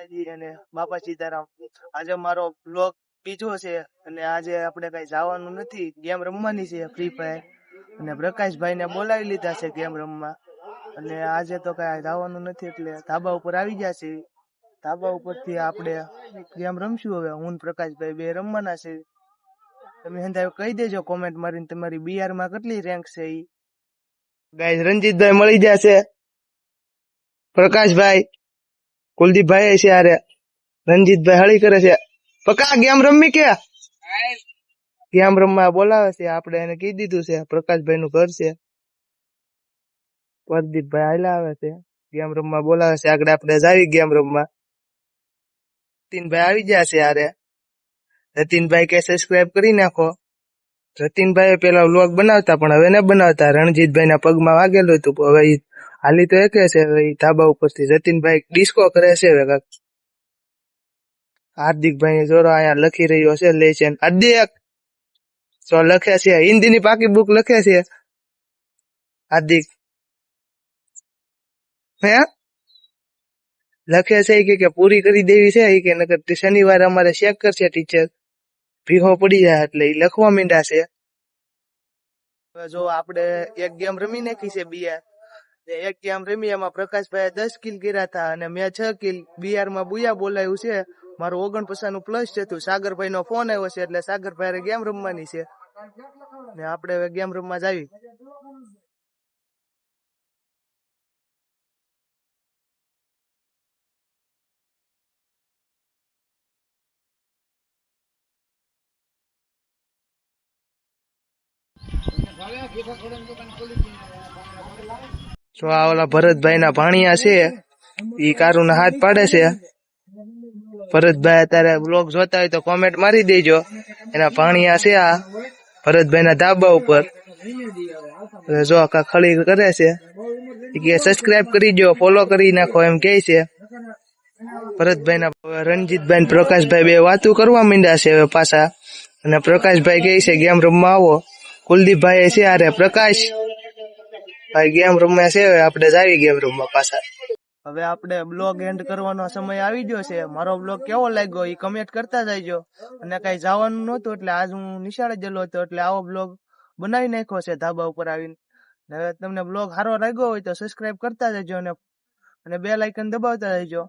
માતાજી અને બાપા સીતારામ. આજે મારો બ્લોગ બીજો છે અને આજે આપણે કઈ જવાનું નથી, ગેમ રમવાની છે ફ્રી ફાયર. અને પ્રકાશભાઈ ને બોલાવી લીધા છે ગેમ રમવા, અને આજે તો કઈ જવાનું નથી એટલે ધાબા ઉપર આવી ગયા છે. ધાબા ઉપરથી આપણે ગેમ રમશું. હવે હું પ્રકાશભાઈ બે રમવાના છે. તમે હંધાય કહી દેજો કોમેન્ટ મારીને તમારી બીઆર માં કેટલી રેન્ક છે. ઈ ગાઈસ રણજીતભાઈ મળી જશે, પ્રકાશભાઈ, કુલદીપભાઈ છે, અરે રણજીતભાઈ હળી કરે છે. પકા ગેમ રમી કે ગેમ રમવા બોલાવે છે. આપણે એને કહી દીધું છે પ્રકાશભાઈ નું ઘર છે. પ્રદીપભાઈ હાલ્યા આવે છે, ગેમ રમવા બોલાવે છે. આગળ આપણે જાવી ગેમ રમવા. રતીનભાઈ આવી ગયા છે. અરે રતીનભાઈ કે સબસ્ક્રાઇબ કરી નાખો. રતીનભાઈ પેલા વ્લોગ બનાવતા પણ હવે ન બનાવતા, રણજીતભાઈ ના પગમાં વાગેલું હતું. હવે હાલી તો એકે છે. હવે ધાબા ઉપરથી રતીનભાઈ ડિસ્કો કરે છે. હવે હાર્દિકભાઈ જોરો અહીંયા લખી રહ્યો છે લેશન. હાર્દિક જો લખે છે, હિન્દી ની પાકી બુક લખે છે હાર્દિક. હે લખે છે કે પૂરી કરી દેવી છે કે નકર શનિવારે અમારે ચેક કરશે ટીચર, ભીખો પડી જાય એટલે એ લખવા માંડ્યા છે. જો આપણે એક ગેમ રમી નાખી છે બીઆર. એક ગેમ રમી એમાં પ્રકાશભાઈ 10 કિલ કર્યા હતા અને મેં 6 કિલ. બીઆર માં બુયા બોલાયું છે. મારું 49 નું પ્લસ છે. સાગરભાઈ નો ફોન આવ્યો છે એટલે સાગરભાઈ ગેમ રમવાની છે ને આપણે હવે ગેમ રમવા જાવી. જો આ ઓલા ભરતભાઈ ના ભાણિયા છે, ઈ કારું ના હાથ પાડે છે. ભરતભાઈ અત્યારે બ્લોગ જોતા હોય તો કોમેન્ટ મારી દેજો. એના ભાણિયા છે આ ભરતભાઈ ના ધાબા ઉપર. જો કા ખળી કરે છે, કે સબસ્ક્રાઇબ કરી દો, ફોલો કરી નાખો એમ કે છે. ભરતભાઈ ના રણજીતભાઈ પ્રકાશભાઈ બે વાતો કરવા માંડ્યા છે હવે પાછા. અને પ્રકાશભાઈ કહે છે ગેમ રમવા આવો. કુલદીપભાઈ છે અરે પ્રકાશ ભાઈ ગેમ રમવા છે. આપણે જાવી ગેમ રમવા પાછા. હવે આપણે બ્લોગ એન્ડ કરવાનો સમય આવી ગયો છે. મારો બ્લોગ કેવો લાગ્યો એ કમેન્ટ કરતા જજો. અને કઈ જવાનું નહોતું એટલે આજ હું નિશાળે ગયેલો હતો એટલે આવો બ્લોગ બનાવી નાખ્યો છે ધાબા ઉપર આવીને. હવે તમને બ્લોગ સારો લાગ્યો હોય તો સબસ્ક્રાઇબ કરતા જજો અને બેલ આઇકન દબાવતા રહેજો.